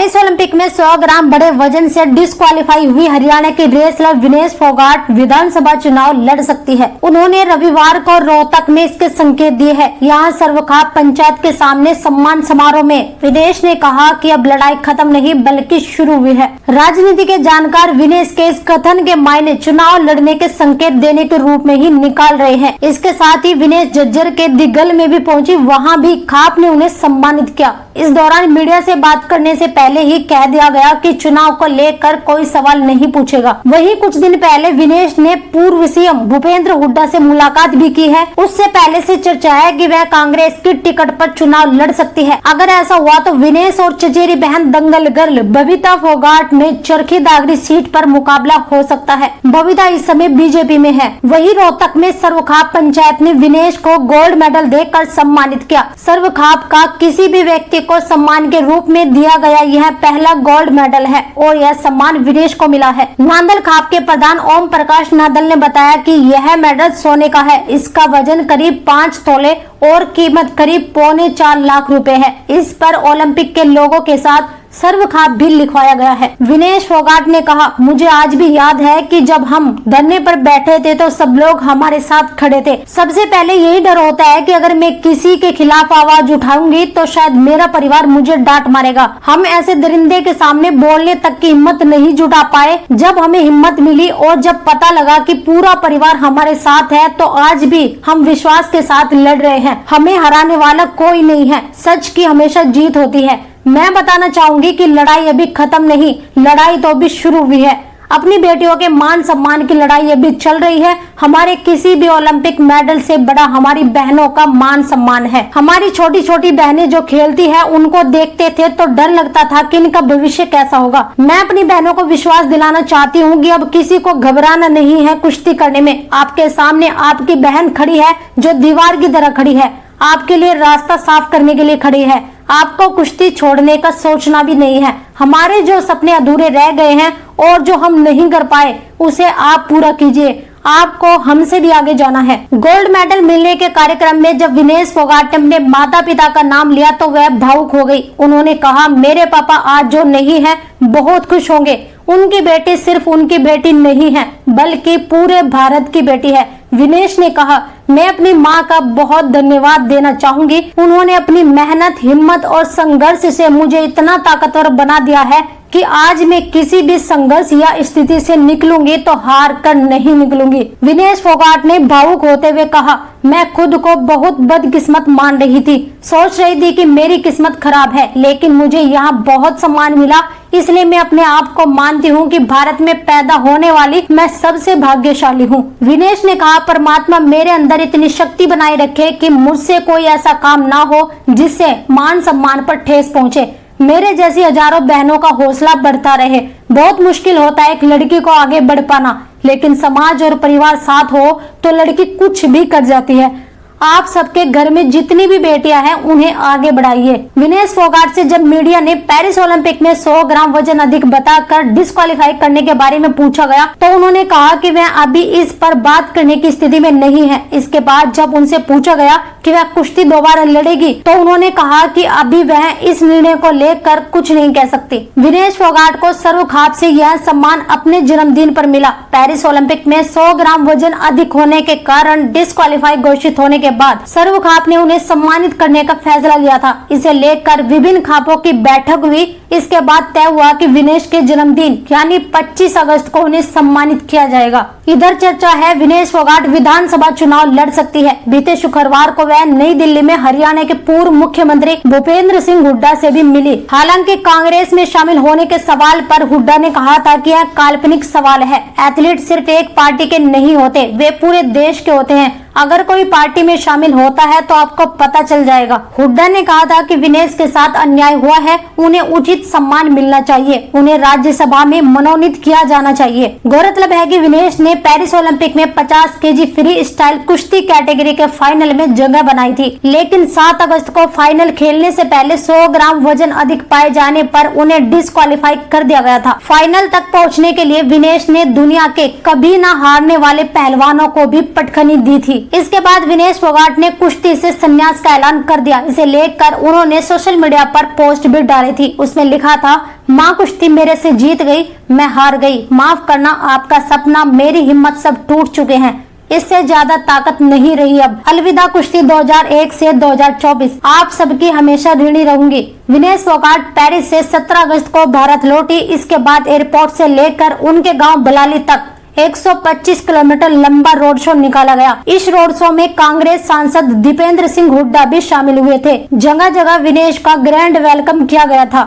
Paris Olympic में 100 ग्राम बड़े वजन से डिस्क्वालीफाई हुई हरियाणा की रेसलर विनेश फोगाट विधानसभा चुनाव लड़ सकती है। उन्होंने रविवार को रोहतक में इसके संकेत दिए हैं। यहाँ सर्वखाप पंचायत के सामने सम्मान समारोह में विनेश ने कहा कि अब लड़ाई खत्म नहीं बल्कि शुरू हुई है। राजनीति के जानकार विनेश के इस कथन के मायने चुनाव लड़ने के संकेत देने के रूप में ही निकाल रहे हैं। इसके साथ ही विनेश झज्जर के दिगल में भी पहुंची, वहां भी खाप ने उन्हें सम्मानित किया। इस दौरान मीडिया से बात करने से पहले ही कह दिया गया कि चुनाव को लेकर कोई सवाल नहीं पूछेगा। वहीं कुछ दिन पहले विनेश ने पूर्व सीएम भूपेंद्र हुड्डा से मुलाकात भी की है। उससे पहले से चर्चा है कि वह कांग्रेस की टिकट पर चुनाव लड़ सकती है। अगर ऐसा हुआ तो विनेश और चचेरी बहन दंगल गर्ल बबीता फोगाट में चरखी दादरी सीट पर मुकाबला हो सकता है। बबीता इस समय बीजेपी में है। वहीं रोहतक में सर्वखाप पंचायत ने विनेश को गोल्ड मेडल देकर सम्मानित किया। सर्वखाप का किसी भी व्यक्ति को सम्मान के रूप में दिया गया यह पहला गोल्ड मेडल है और यह सम्मान विनेश को मिला है। नांदल खाप के प्रधान ओम प्रकाश नादल ने बताया कि यह मेडल सोने का है। इसका वजन करीब 5 तोले और कीमत करीब 3.25 लाख रुपए है। इस पर ओलंपिक के लोगों के साथ सर्वखाप भी लिखवाया गया है। विनेश फोगाट ने कहा, मुझे आज भी याद है कि जब हम धरने पर बैठे थे तो सब लोग हमारे साथ खड़े थे। सबसे पहले यही डर होता है कि अगर मैं किसी के खिलाफ आवाज उठाऊंगी तो शायद मेरा परिवार मुझे डांट मारेगा। हम ऐसे दरिंदे के सामने बोलने तक की हिम्मत नहीं जुटा पाए। जब हमें हिम्मत मिली और जब पता लगा कि पूरा परिवार हमारे साथ है तो आज भी हम विश्वास के साथ लड़ रहे हैं। हमें हराने वाला कोई नहीं है। सच की हमेशा जीत होती है। मैं बताना चाहूंगी कि लड़ाई अभी खत्म नहीं, लड़ाई तो अभी शुरू हुई है। अपनी बेटियों के मान सम्मान की लड़ाई अभी चल रही है। हमारे किसी भी ओलंपिक मेडल से बड़ा हमारी बहनों का मान सम्मान है। हमारी छोटी छोटी बहनें जो खेलती है उनको देखते थे तो डर लगता था कि इनका भविष्य कैसा होगा। मैं अपनी बहनों को विश्वास दिलाना चाहती हूँ कि अब किसी को घबराना नहीं है कुश्ती करने में। आपके सामने आपकी बहन खड़ी है जो दीवार की तरह खड़ी है, आपके लिए रास्ता साफ करने के लिए खड़ी है। आपको कुश्ती छोड़ने का सोचना भी नहीं है। हमारे जो सपने अधूरे रह गए हैं और जो हम नहीं कर पाए उसे आप पूरा कीजिए। आपको हमसे भी आगे जाना है। गोल्ड मेडल मिलने के कार्यक्रम में जब विनेश फोगाट ने अपने माता पिता का नाम लिया तो वह भावुक हो गई। उन्होंने कहा, मेरे पापा आज जो नहीं है बहुत खुश होंगे। उनकी बेटी सिर्फ उनकी बेटी नहीं है बल्कि पूरे भारत की बेटी है। विनेश ने कहा, मैं अपनी माँ का बहुत धन्यवाद देना चाहूंगी। उन्होंने अपनी मेहनत, हिम्मत और संघर्ष से मुझे इतना ताकतवर बना दिया है कि आज मैं किसी भी संघर्ष या स्थिति से निकलूंगी तो हार कर नहीं निकलूंगी। विनेश फोगाट ने भावुक होते हुए कहा, मैं खुद को बहुत बदकिस्मत मान रही थी। सोच रही थी कि मेरी किस्मत खराब है, लेकिन मुझे यहाँ बहुत सम्मान मिला। इसलिए मैं अपने आप को मानती हूँ कि भारत में पैदा होने वाली मैं सबसे भाग्यशाली हूँ। विनेश ने कहा, परमात्मा मेरे अंदर इतनी शक्ति बनाए रखे कि मुझसे कोई ऐसा काम ना हो जिससे मान सम्मान पर ठेस पहुँचे। मेरे जैसी हजारों बहनों का हौसला बढ़ता रहे। बहुत मुश्किल होता है एक लड़की को आगे बढ़ पाना, लेकिन समाज और परिवार साथ हो तो लड़की कुछ भी कर जाती है। आप सबके घर में जितनी भी बेटियां हैं उन्हें आगे बढ़ाइए। विनेश फोगाट से जब मीडिया ने पेरिस ओलंपिक में 100 ग्राम वजन अधिक बताकर डिस्क्वालीफाई करने के बारे में पूछा गया तो उन्होंने कहा कि वह अभी इस पर बात करने की स्थिति में नहीं है। इसके बाद जब उनसे पूछा गया कि वह कुश्ती दोबारा लड़ेगी तो उन्होंने कहा कि अभी वह इस निर्णय को लेकर कुछ नहीं कह सकती। विनेश फोगाट को सर्वखाप से यह सम्मान अपने जन्मदिन पर मिला। पेरिस ओलंपिक में 100 ग्राम वजन अधिक होने के कारण डिस्क्वालीफाई घोषित होने के बाद सर्वखाप ने उन्हें सम्मानित करने का फैसला लिया था। इसे लेकर विभिन्न खापों की बैठक हुई। इसके बाद तय हुआ कि विनेश के जन्मदिन यानी 25 अगस्त को उन्हें सम्मानित किया जाएगा। इधर चर्चा है विनेश फोगाट विधानसभा चुनाव लड़ सकती है। बीते शुक्रवार को वह नई दिल्ली में हरियाणा के पूर्व मुख्यमंत्री भूपेंद्र सिंह हुड्डा से भी मिली। हालांकि कांग्रेस में शामिल होने के सवाल पर हुड्डा ने कहा था कि यह काल्पनिक सवाल है। एथलीट सिर्फ एक पार्टी के नहीं होते, वे पूरे देश के होते हैं। अगर कोई पार्टी में शामिल होता है तो आपको पता चल जाएगा। हुड्डा ने कहा था कि विनेश के साथ अन्याय हुआ है, उन्हें उचित सम्मान मिलना चाहिए, उन्हें राज्यसभा में मनोनीत किया जाना चाहिए। गौरतलब है कि विनेश ने पेरिस ओलंपिक में 50 केजी फ्री स्टाइल कुश्ती कैटेगरी के फाइनल में जगह बनाई थी, लेकिन 7 अगस्त को फाइनल खेलने से पहले 100 ग्राम वजन अधिक पाए जाने पर उन्हें डिस्क्वालीफाई कर दिया गया था। फाइनल तक पहुँचने के लिए विनेश ने दुनिया के कभी न हारने वाले पहलवानों को भी पटखनी दी थी। इसके बाद विनेश फोगाट ने कुश्ती से संन्यास का ऐलान कर दिया। इसे लेकर उन्होंने सोशल मीडिया पर पोस्ट भी डाली थी। उसमें लिखा था, माँ कुश्ती मेरे से जीत गई, मैं हार गई, माफ करना आपका सपना, मेरी हिम्मत सब टूट चुके हैं, इससे ज्यादा ताकत नहीं रही अब। अलविदा कुश्ती 2001 से 2024, आप सबकी हमेशा ऋणी रहूंगी। विनेश फोगाट पेरिस से 17 अगस्त को भारत लौटी। इसके बाद एयरपोर्ट से लेकर उनके गांव बलाली तक 125 किलोमीटर लंबा रोड शो निकाला गया। इस रोड शो में कांग्रेस सांसद दीपेंद्र सिंह हुड्डा भी शामिल हुए थे। जगह जगह विनेश का ग्रैंड वेलकम किया गया था।